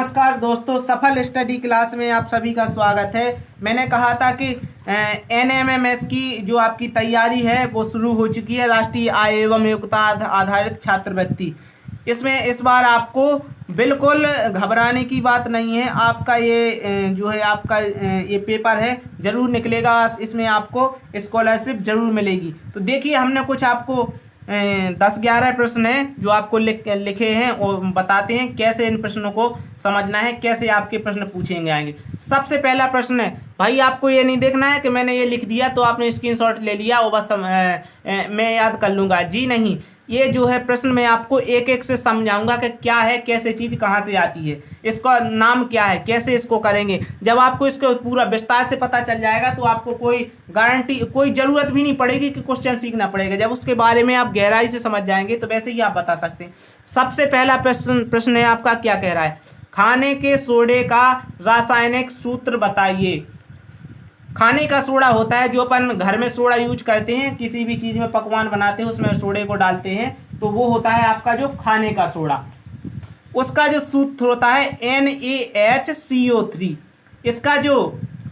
नमस्कार दोस्तों, सफल स्टडी क्लास में आप सभी का स्वागत है। मैंने कहा था कि एनएमएमएस की जो आपकी तैयारी है वो शुरू हो चुकी है, राष्ट्रीय आय एवं योग्यता आधारित छात्रवृत्ति। इसमें इस बार आपको बिल्कुल घबराने की बात नहीं है। आपका ये जो है आपका ये पेपर है ज़रूर निकलेगा, इसमें आपको स्कॉलरशिप ज़रूर मिलेगी। तो देखिए, हमने कुछ आपको 10-11 प्रश्न हैं जो आपको लिखे हैं और बताते हैं कैसे इन प्रश्नों को समझना है, कैसे आपके प्रश्न पूछेंगे आएंगे। सबसे पहला प्रश्न है, भाई आपको ये नहीं देखना है कि मैंने ये लिख दिया तो आपने स्क्रीनशॉट ले लिया और बस मैं याद कर लूँगा। जी नहीं, ये जो है प्रश्न मैं आपको एक एक से समझाऊंगा कि क्या है, कैसे चीज़ कहाँ से आती है, इसका नाम क्या है, कैसे इसको करेंगे। जब आपको इसको पूरा विस्तार से पता चल जाएगा तो आपको कोई गारंटी, कोई ज़रूरत भी नहीं पड़ेगी कि क्वेश्चन सीखना पड़ेगा। जब उसके बारे में आप गहराई से समझ जाएंगे तो वैसे ही आप बता सकते हैं। सबसे पहला प्रश्न है आपका, क्या कह रहा है, खाने के सोडे का रासायनिक सूत्र बताइए। खाने का सोडा होता है जो अपन घर में सोडा यूज करते हैं, किसी भी चीज़ में पकवान बनाते हैं उसमें सोडे को डालते हैं, तो वो होता है आपका जो खाने का सोडा। उसका जो सूत्र होता है NaHCO3। इसका जो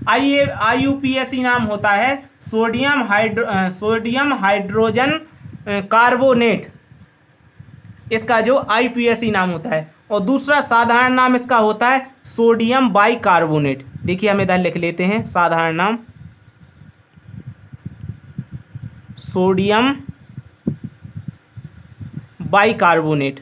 IUPAC नाम होता है सोडियम हाइड्रोजन कार्बोनेट, इसका जो IUPAC नाम होता है। और दूसरा साधारण नाम इसका होता है सोडियम बाइकार्बोनेट। देखिए, हम इधर लिख लेते हैं साधारण नाम सोडियम बाइकार्बोनेट।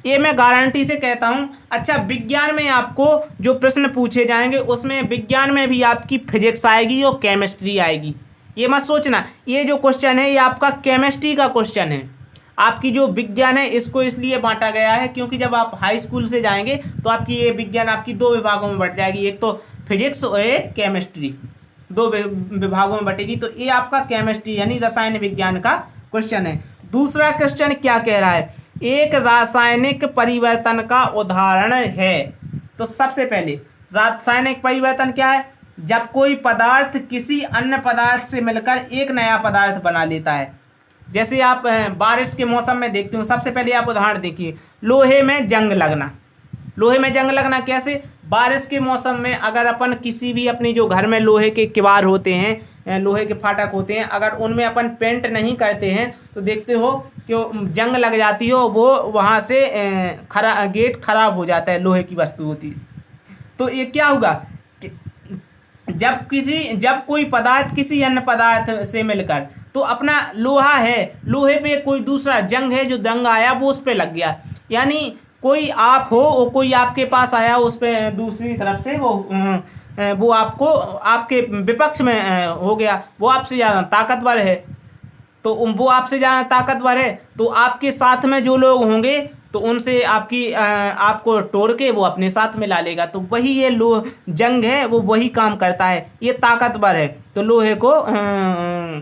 ये मैं गारंटी से कहता हूं। अच्छा, विज्ञान में आपको जो प्रश्न पूछे जाएंगे उसमें विज्ञान में भी आपकी फिजिक्स आएगी और केमिस्ट्री आएगी। ये मत सोचना ये जो क्वेश्चन है ये आपका केमिस्ट्री का क्वेश्चन है। आपकी जो विज्ञान है इसको इसलिए बांटा गया है क्योंकि जब आप हाई स्कूल से जाएंगे तो आपकी ये विज्ञान आपकी दो विभागों में बट जाएगी, एक तो फिजिक्स और एक केमिस्ट्री, दो विभागों में बटेगी। तो ये आपका केमिस्ट्री यानी रसायन विज्ञान का क्वेश्चन है। दूसरा क्वेश्चन क्या कह रहा है, एक रासायनिक परिवर्तन का उदाहरण है। तो सबसे पहले रासायनिक परिवर्तन क्या है, जब कोई पदार्थ किसी अन्य पदार्थ से मिलकर एक नया पदार्थ बना लेता है। जैसे आप बारिश के मौसम में देखते हो, सबसे पहले आप उदाहरण देखिए, लोहे में जंग लगना। लोहे में जंग लगना कैसे, बारिश के मौसम में अगर अपन किसी भी अपनी जो घर में लोहे के किवाड़ होते हैं, लोहे के फाटक होते हैं, अगर उनमें अपन पेंट नहीं करते हैं तो देखते हो कि जंग लग जाती हो, वो वहाँ से गेट खराब हो जाता है, लोहे की वस्तु होती है। तो ये क्या होगा, जब कोई पदार्थ किसी अन्य पदार्थ से मिलकर, तो अपना लोहा है, लोहे पे कोई दूसरा जंग है, जो जंग आया वो उस पे लग गया। यानी कोई आप हो और कोई आपके पास आया, उस पे दूसरी तरफ से वो आपको आपके विपक्ष में हो गया, वो आपसे ज़्यादा ताकतवर है। तो वो आपसे ज़्यादा ताकतवर है तो आपके साथ में जो लोग होंगे तो उनसे आपको तोड़ के वो अपने साथ में ला लेगा। तो वही ये जंग है, वो वही काम करता है। ये ताकतवर है तो लोहे को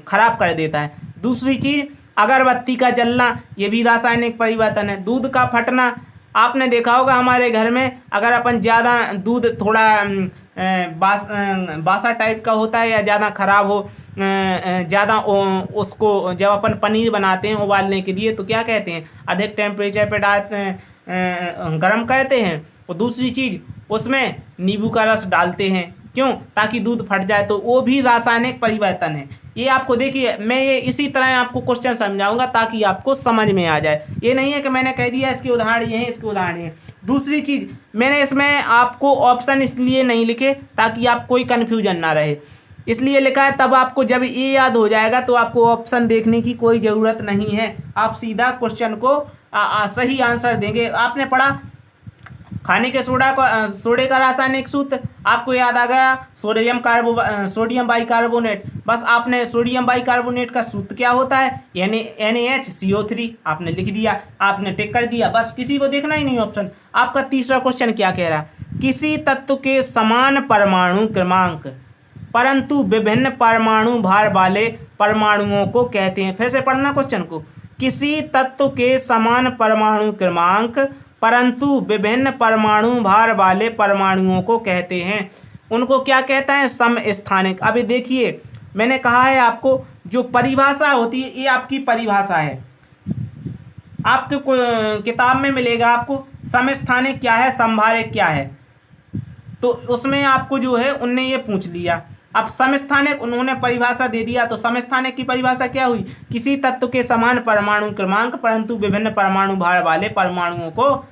खराब कर देता है। दूसरी चीज़, अगरबत्ती का जलना, ये भी रासायनिक परिवर्तन है। दूध का फटना, आपने देखा होगा हमारे घर में अगर अपन ज़्यादा दूध थोड़ा बासा टाइप का होता है या ज़्यादा ख़राब हो, ज़्यादा उसको जब अपन पनीर बनाते हैं उबालने के लिए तो क्या कहते हैं, अधिक टेम्परेचर पे डालते हैं, गर्म करते हैं। और दूसरी चीज़, उसमें नींबू का रस डालते हैं, क्यों, ताकि दूध फट जाए। तो वो भी रासायनिक परिवर्तन है। ये आपको देखिए, मैं ये इसी तरह आपको क्वेश्चन समझाऊंगा ताकि आपको समझ में आ जाए। ये नहीं है कि मैंने कह दिया इसके उदाहरण ये हैं, इसके उदाहरण ये हैं। दूसरी चीज़, मैंने इसमें आपको ऑप्शन इसलिए नहीं लिखे ताकि आप कोई कन्फ्यूजन ना रहे, इसलिए लिखा है। तब आपको जब ये याद हो जाएगा तो आपको ऑप्शन देखने की कोई ज़रूरत नहीं है, आप सीधा क्वेश्चन को सही आंसर देंगे। आपने पढ़ा खाने के सोडे का रासायनिक सूत्र, आपको याद आ गया सोडियम बाइकार्बोनेट। बस आपने सोडियम बाइकार्बोनेट का सूत्र क्या होता है, यानी NaHCO3 आपने लिख दिया, आपने टिक कर दिया, बस किसी को देखना ही नहीं ऑप्शन। आपका तीसरा क्वेश्चन क्या कह रहा है, किसी तत्व के समान परमाणु क्रमांक परंतु विभिन्न परमाणु भार वाले परमाणुओं को कहते हैं। फिर से पढ़ना क्वेश्चन को, किसी तत्व के समान परमाणु क्रमांक परंतु विभिन्न परमाणु भार वाले परमाणुओं को कहते हैं। उनको क्या कहता है, समस्थानिक। अभी देखिए, मैंने कहा है आपको जो परिभाषा होती है ये आपकी परिभाषा है। आपके किताब में मिलेगा आपको समस्थानिक क्या है, समभारक क्या है, तो उसमें आपको जो है उनने ये पूछ लिया। अब समस्थानिक उन्होंने परिभाषा दे दिया, तो समस्थानिक की परिभाषा क्या हुई, किसी तत्व के समान परमाणु क्रमांक परंतु विभिन्न परमाणु भार वाले परमाणुओं को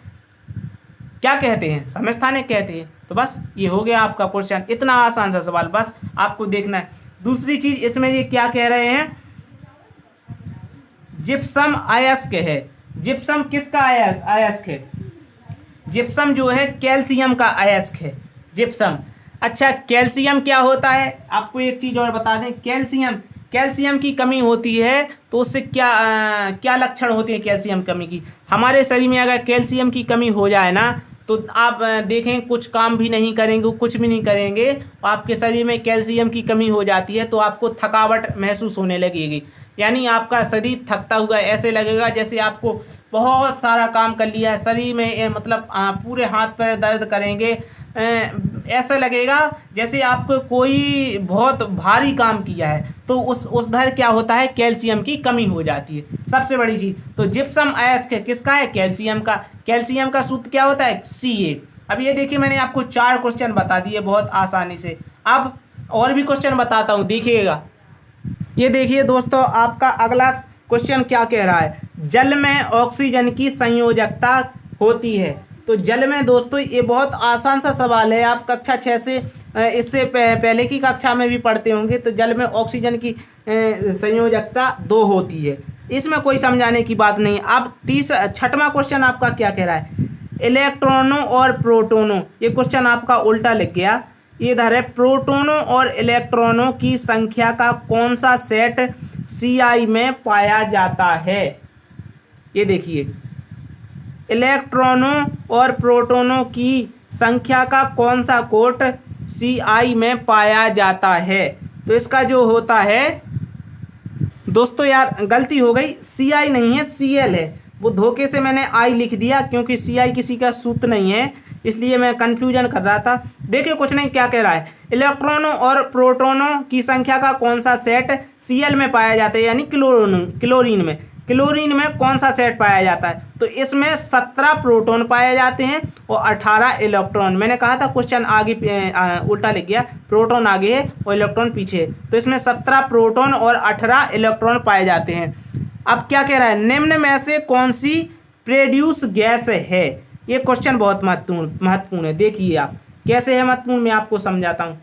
क्या कहते हैं, समस्थानिक कहते हैं। तो बस ये हो गया आपका क्वेश्चन, इतना आसान सा सवाल, बस आपको देखना है। दूसरी चीज इसमें ये क्या कह रहे हैं, जिप्सम अयस्क है। जिप्सम किसका अयस्क है, जिप्सम जो है कैल्शियम का अयस्क है, जिप्सम। अच्छा, कैल्शियम क्या होता है, आपको एक चीज और बता दें, कैल्शियम की कमी होती है तो उससे क्या लक्षण होते हैं कैल्शियम कमी की। हमारे शरीर में अगर कैल्शियम की कमी हो जाए ना, तो आप देखें कुछ काम भी नहीं करेंगे, कुछ भी नहीं करेंगे, आपके शरीर में कैल्शियम की कमी हो जाती है तो आपको थकावट महसूस होने लगेगी। यानी आपका शरीर थकता हुआ ऐसे लगेगा जैसे आपको बहुत सारा काम कर लिया है, शरीर में मतलब पूरे हाथ पैर दर्द करेंगे, ऐसा लगेगा जैसे आपको कोई बहुत भारी काम किया है, तो उस धर क्या होता है, कैल्शियम की कमी हो जाती है, सबसे बड़ी चीज। तो जिप्सम अयस्क किसका है, कैल्शियम का। कैल्शियम का सूत्र क्या होता है, Ca। अब ये देखिए मैंने आपको 4 क्वेश्चन बता दिए बहुत आसानी से। अब और भी क्वेश्चन बताता हूँ, देखिएगा। ये देखिए दोस्तों, आपका अगला क्वेश्चन क्या कह रहा है, जल में ऑक्सीजन की संयोजकता होती है। तो जल में दोस्तों ये बहुत आसान सा सवाल है, आप कक्षा 6 से इससे पहले की कक्षा में भी पढ़ते होंगे। तो जल में ऑक्सीजन की संयोजकता 2 होती है, इसमें कोई समझाने की बात नहीं। अब 6वां क्वेश्चन आपका क्या कह रहा है, इलेक्ट्रॉनों और प्रोटोनों। ये क्वेश्चन आपका उल्टा लिख गया, इधर है प्रोटोनों और इलेक्ट्रॉनों की संख्या का कौन सा सेट Ci में पाया जाता है। ये देखिए, इलेक्ट्रॉनों और प्रोटोनों की संख्या का कौन सा कोट Ci में पाया जाता है। तो इसका जो होता है दोस्तों, यार गलती हो गई, Ci नहीं है, Cl है। वो धोखे से मैंने I लिख दिया क्योंकि Ci किसी का सूत्र नहीं है, इसलिए मैं कंफ्यूजन कर रहा था। देखिए कुछ नहीं, क्या कह रहा है, इलेक्ट्रॉनों और प्रोटोनों की संख्या का कौन सा सेट Cl में पाया जाता है, यानी क्लोरीन में कौन सा सेट पाया जाता है। तो इसमें 17 प्रोटॉन पाए जाते हैं और 18 इलेक्ट्रॉन। मैंने कहा था क्वेश्चन आगे उल्टा लिख गया, प्रोटॉन आगे है और इलेक्ट्रॉन पीछे है। तो इसमें 17 प्रोटॉन और 18 इलेक्ट्रॉन पाए जाते हैं। अब क्या कह रहा है, निम्न में से कौन सी प्रोड्यूस गैस है। ये क्वेश्चन बहुत महत्वपूर्ण है, देखिए आप कैसे है महत्वपूर्ण, मैं आपको समझाता हूँ।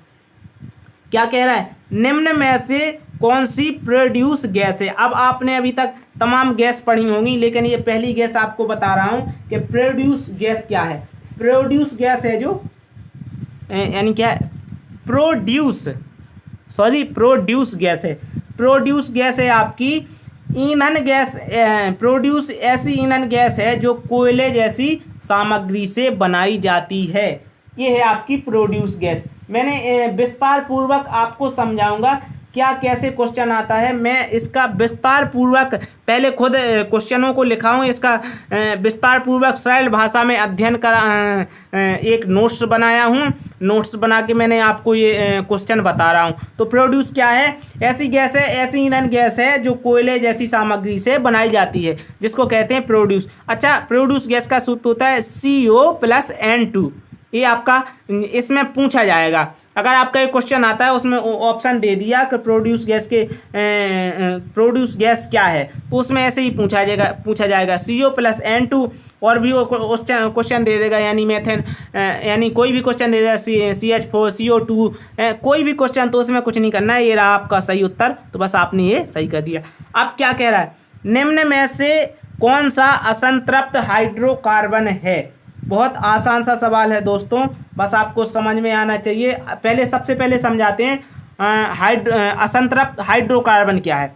क्या कह रहा है, निम्न में से कौन सी प्रोड्यूस गैस है। अब आपने अभी तक तमाम गैस पढ़ी होंगी, लेकिन ये पहली गैस आपको बता रहा हूँ कि प्रोड्यूस गैस क्या है। प्रोड्यूस गैस है जो यानी क्या है, प्रोड्यूस गैस है। प्रोड्यूस गैस है आपकी ईंधन गैस। प्रोड्यूस ऐसी ईंधन गैस है जो कोयले जैसी सामग्री से बनाई जाती है। ये है आपकी प्रोड्यूस गैस। मैंने विस्तार पूर्वक आपको समझाऊंगा क्या कैसे क्वेश्चन आता है। मैं इसका विस्तार पूर्वक पहले खुद क्वेश्चनों को लिखा हूँ, इसका विस्तार पूर्वक सरल भाषा में अध्ययन करा, एक नोट्स बनाया हूँ। नोट्स बना के मैंने आपको ये क्वेश्चन बता रहा हूँ। तो प्रोड्यूस क्या है, ऐसी गैस है, ऐसी ईंधन गैस है जो कोयले जैसी सामग्री से बनाई जाती है, जिसको कहते हैं प्रोड्यूस। अच्छा, प्रोड्यूस गैस का सूत्र होता है CO+N2। ये आपका इसमें पूछा जाएगा। अगर आपका एक क्वेश्चन आता है उसमें ऑप्शन दे दिया कि प्रोड्यूस गैस क्या है, तो उसमें ऐसे ही पूछा जाएगा CO+N2। और भी क्वेश्चन दे देगा, यानी मेथेन, यानी कोई भी क्वेश्चन दे देगा CH4 CO2, कोई भी क्वेश्चन, तो उसमें कुछ नहीं करना है। ये रहा आपका सही उत्तर, तो बस आपने ये सही कर दिया। अब क्या कह रहा है, निम्न में से कौन सा असंतृप्त हाइड्रोकार्बन है। बहुत आसान सा सवाल है दोस्तों, बस आपको समझ में आना चाहिए। सबसे पहले समझाते हैं असंतृप्त हाइड्रोकार्बन क्या है।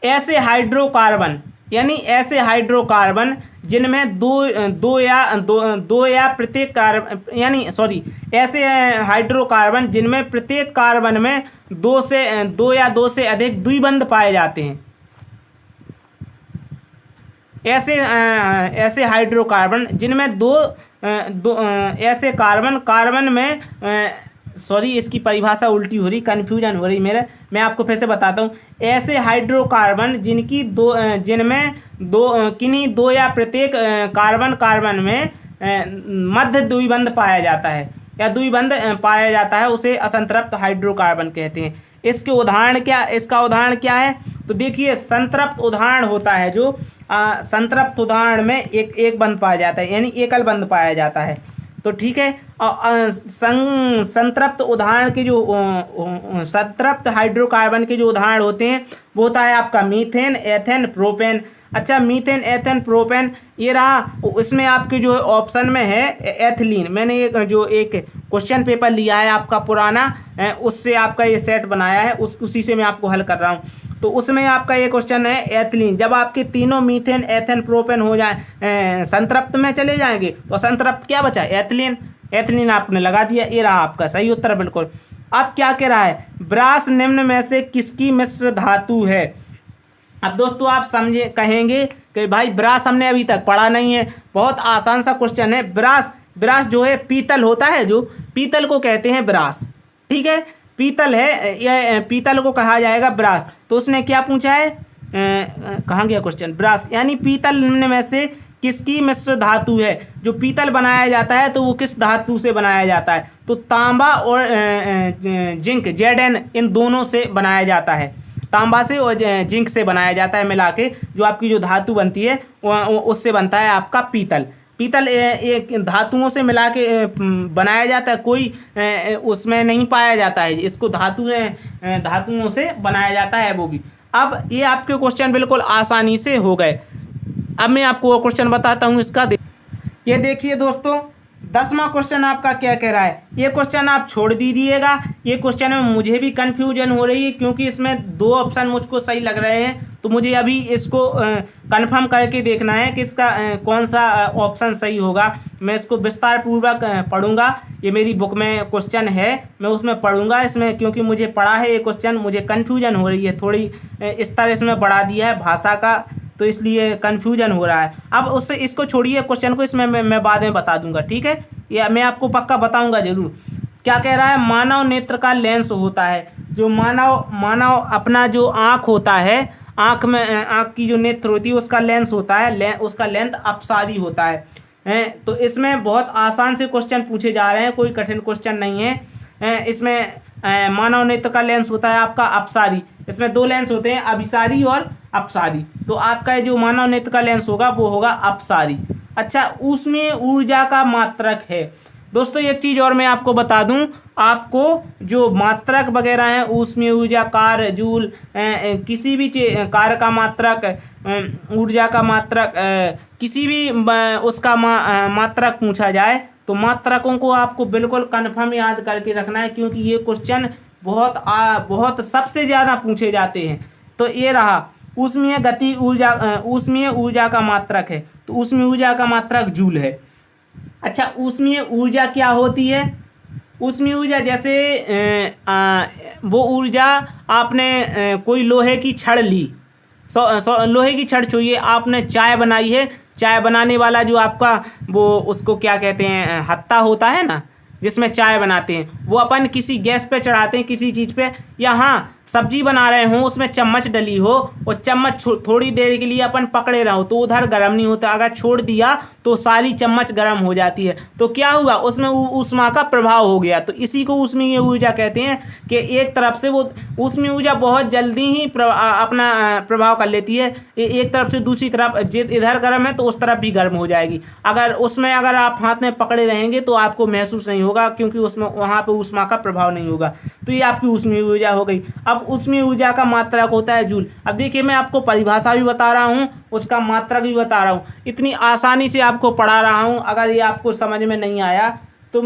ऐसे हाइड्रोकार्बन यानी ऐसे हाइड्रोकार्बन जिनमें दो या प्रत्येक कार्बन, यानी सॉरी, ऐसे हाइड्रोकार्बन जिनमें प्रत्येक कार्बन में दो या दो से अधिक द्विबंध पाए जाते हैं। ऐसे हाइड्रोकार्बन जिनमें दो ऐसे कार्बन में सॉरी इसकी परिभाषा उल्टी हो रही, कन्फ्यूजन हो रही मेरे, मैं आपको फिर से बताता हूँ। ऐसे हाइड्रोकार्बन जिनमें किन्हीं दो या प्रत्येक कार्बन में मध्य द्विबंध पाया जाता है या द्विबंध पाया जाता है, उसे असंतृप्त हाइड्रोकार्बन कहते हैं। इसका उदाहरण क्या है? तो देखिए, संतृप्त उदाहरण होता है जो संतृप्त उदाहरण में एक बंध पाया जाता है, यानी एकल बंध पाया जाता है। तो ठीक है, संतृप्त उदाहरण के जो संतृप्त हाइड्रोकार्बन के जो उदाहरण होते हैं वो होता है आपका मीथेन, एथेन, प्रोपेन। अच्छा, मीथेन, एथेन, प्रोपेन ये रहा। इसमें आपके जो ऑप्शन में है एथिलीन। मैंने एक क्वेश्चन पेपर लिया है आपका पुराना, उससे आपका ये सेट बनाया है, उसी से मैं आपको हल कर रहा हूँ। तो उसमें आपका ये क्वेश्चन है एथिलीन। जब आपके तीनों मीथेन, एथेन, प्रोपेन हो जाए संतृप्त में चले जाएंगे तो असंतृप्त क्या बचा? एथिलीन। एथिलीन आपने लगा दिया, ये रहा आपका सही उत्तर बिल्कुल। अब क्या कह रहा है? ब्रास निम्न में से किसकी मिश्र धातु है? अब दोस्तों आप कहेंगे कि भाई ब्रास हमने अभी तक पढ़ा नहीं है, बहुत आसान सा क्वेश्चन है। ब्रास जो है पीतल होता है, जो पीतल को कहते हैं ब्रास, ठीक है, पीतल है, यह पीतल को कहा जाएगा ब्रास। तो उसने क्या पूछा है, कहाँ गया क्वेश्चन? ब्रास यानी पीतल निम्न में से किसकी मिश्र धातु है? जो पीतल बनाया जाता है तो वो किस धातु से बनाया जाता है? तो तांबा और जिंक, Zn, इन दोनों से बनाया जाता है। तांबा से और जिंक से बनाया जाता है मिला के, जो आपकी जो धातु बनती है उससे बनता है आपका पीतल। पीतल एक धातुओं से मिला के बनाया जाता है, कोई उसमें नहीं पाया जाता है, इसको धातुओं से बनाया जाता है वो भी। अब ये आपके क्वेश्चन बिल्कुल आसानी से हो गए। अब मैं आपको वो क्वेश्चन बताता हूँ इसका। ये देखिए दोस्तों, 10वां क्वेश्चन आपका क्या कह रहा है? ये क्वेश्चन आप छोड़ दीजिएगा, ये क्वेश्चन में मुझे भी कन्फ्यूजन हो रही है, क्योंकि इसमें 2 ऑप्शन मुझको सही लग रहे हैं। तो मुझे अभी इसको कंफर्म करके देखना है कि इसका कौन सा ऑप्शन सही होगा। मैं इसको विस्तार पूर्वक पढ़ूंगा, ये मेरी बुक में क्वेश्चन है, मैं उसमें पढ़ूंगा इसमें, क्योंकि मुझे पढ़ा है ये क्वेश्चन, मुझे कन्फ्यूजन हो रही है थोड़ी, इस तरह इसमें बढ़ा दिया है भाषा का, तो इसलिए कन्फ्यूजन हो रहा है। अब उससे इसको छोड़िए, क्वेश्चन को इसमें मैं बाद में बता दूंगा, ठीक है, या मैं आपको पक्का बताऊंगा जरूर। क्या कह रहा है? मानव नेत्र का लेंस होता है, जो मानव अपना जो आँख होता है, आँख की जो नेत्र होती है उसका लेंस होता है, उसका लेंथ अपसारी होता है। तो इसमें बहुत आसान से क्वेश्चन पूछे जा रहे हैं, कोई कठिन क्वेश्चन नहीं है। इसमें मानव नेत्र का लेंस होता है आपका अपसारी। इसमें 2 लेंस होते हैं, अभिसारी और अपसारी। तो आपका जो मानव नेत्र का लेंस होगा वो होगा अपसारी। अच्छा, ऊष्मीय ऊर्जा का मात्रक है। दोस्तों एक चीज़ और मैं आपको बता दूं, आपको जो मात्रक वगैरह हैं, ऊष्मीय ऊर्जा, कार्य, जूल, किसी भी कार्य का मात्रक, ऊर्जा का मात्रक, किसी भी उसका मात्रक पूछा जाए तो मात्रकों को आपको बिल्कुल कन्फर्म याद करके रखना है, क्योंकि ये क्वेश्चन बहुत सबसे ज़्यादा पूछे जाते हैं। तो ये रहा ऊष्मीय ऊर्जा का मात्रक है, तो ऊष्मीय ऊर्जा का मात्रक जूल है। अच्छा, ऊष्मीय ऊर्जा क्या होती है? ऊष्मीय ऊर्जा जैसे वो ऊर्जा, आपने कोई लोहे की छड़ ली, लोहे की छड़ छुइए, आपने चाय बनाई है, चाय बनाने वाला जो आपका वो उसको क्या कहते हैं, हत्ता होता है ना, जिसमें चाय बनाते हैं, वो अपन किसी गैस पे चढ़ाते हैं, किसी चीज़ पे, या हाँ सब्जी बना रहे हो, उसमें चम्मच डली हो और चम्मच थोड़ी देर के लिए अपन पकड़े रहो तो उधर गर्म नहीं होता, अगर छोड़ दिया तो सारी चम्मच गर्म हो जाती है। तो क्या हुआ, उसमें ऊष्मा का प्रभाव हो गया। तो इसी को ऊष्मीय ऊर्जा कहते हैं कि एक तरफ से वो ऊष्मीय ऊर्जा बहुत जल्दी ही अपना प्रभाव कर लेती है, एक तरफ से दूसरी तरफ, इधर गर्म है तो उस तरफ भी गर्म हो जाएगी। अगर आप हाथ में पकड़े रहेंगे तो आपको महसूस नहीं होगा, क्योंकि उसमें वहाँ पर ऊष्मा का प्रभाव नहीं होगा। तो ये आपकी ऊष्मीय ऊर्जा हो गई। अब ऊष्मीय ऊर्जा का मात्रक होता है जूल। अब देखिए, मैं आपको परिभाषा भी बता रहा हूँ, उसका मात्रक भी बता रहा हूँ, इतनी आसानी से आपको पढ़ा रहा हूँ। अगर ये आपको समझ में नहीं आया तो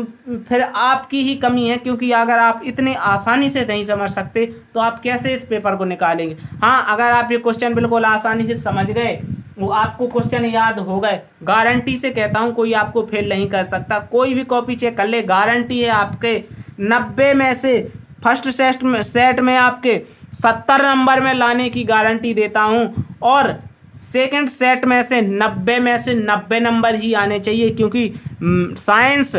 फिर आपकी ही कमी है, क्योंकि अगर आप इतने आसानी से नहीं समझ सकते तो आप कैसे इस पेपर को निकालेंगे। हाँ, अगर आप ये क्वेश्चन बिल्कुल आसानी से समझ गए, वो आपको क्वेश्चन याद हो गए, गारंटी से कहता हूँ कोई आपको फेल नहीं कर सकता। कोई भी कॉपी चेक कर ले, गारंटी है आपके 90 में से फर्स्ट सेट में आपके 70 नंबर में लाने की गारंटी देता हूँ, और सेकंड सेट में से 90 में से 90 नंबर ही आने चाहिए, क्योंकि साइंस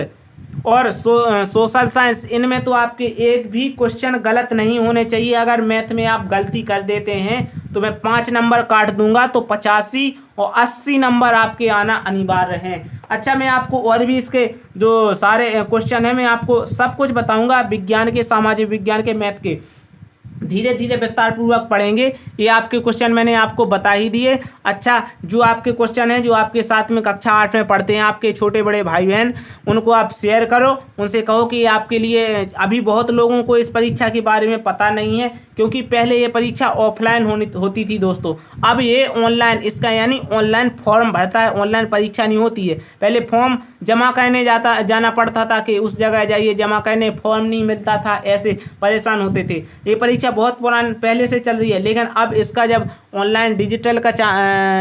और सोशल साइंस, इनमें तो आपके एक भी क्वेश्चन गलत नहीं होने चाहिए। अगर मैथ में आप गलती कर देते हैं तो मैं 5 नंबर काट दूंगा, तो 85 और 80 नंबर आपके आना अनिवार्य हैं। अच्छा, मैं आपको और भी इसके जो सारे क्वेश्चन हैं मैं आपको सब कुछ बताऊंगा, विज्ञान के, सामाजिक विज्ञान के, मैथ के, धीरे धीरे विस्तार पूर्वक पढ़ेंगे। ये आपके क्वेश्चन मैंने आपको बता ही दिए। अच्छा, जो आपके क्वेश्चन हैं, जो आपके साथ में कक्षा 8 में पढ़ते हैं, आपके छोटे बड़े भाई बहन, उनको आप शेयर करो, उनसे कहो कि आपके लिए, अभी बहुत लोगों को इस परीक्षा के बारे में पता नहीं है, क्योंकि पहले ये परीक्षा ऑफलाइन होती थी दोस्तों, अब ये ऑनलाइन, इसका यानी ऑनलाइन फॉर्म भरता है, ऑनलाइन परीक्षा नहीं होती है। पहले फॉर्म जमा करने जाना पड़ता था कि उस जगह जाइए जमा करने, फॉर्म नहीं मिलता था, ऐसे परेशान होते थे। ये परीक्षा बहुत पुरान पहले से चल रही है, लेकिन अब इसका जब ऑनलाइन डिजिटल का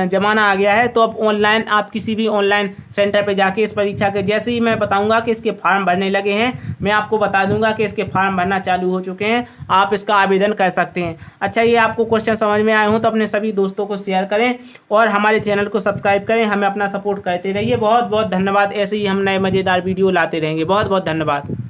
ज़माना आ गया है, तो अब ऑनलाइन आप किसी भी ऑनलाइन सेंटर पे जाके इस परीक्षा के, जैसे ही मैं बताऊंगा कि इसके फॉर्म भरने लगे हैं, मैं आपको बता दूंगा कि इसके फॉर्म भरना चालू हो चुके हैं, आप इसका आवेदन कर सकते हैं। अच्छा, ये आपको क्वेश्चन समझ में आए हो तो अपने सभी दोस्तों को शेयर करें और हमारे चैनल को सब्सक्राइब करें, हमें अपना सपोर्ट करते रहिए। बहुत बहुत धन्यवाद। ऐसे ही हम नए मज़ेदार वीडियो लाते रहेंगे। बहुत बहुत धन्यवाद।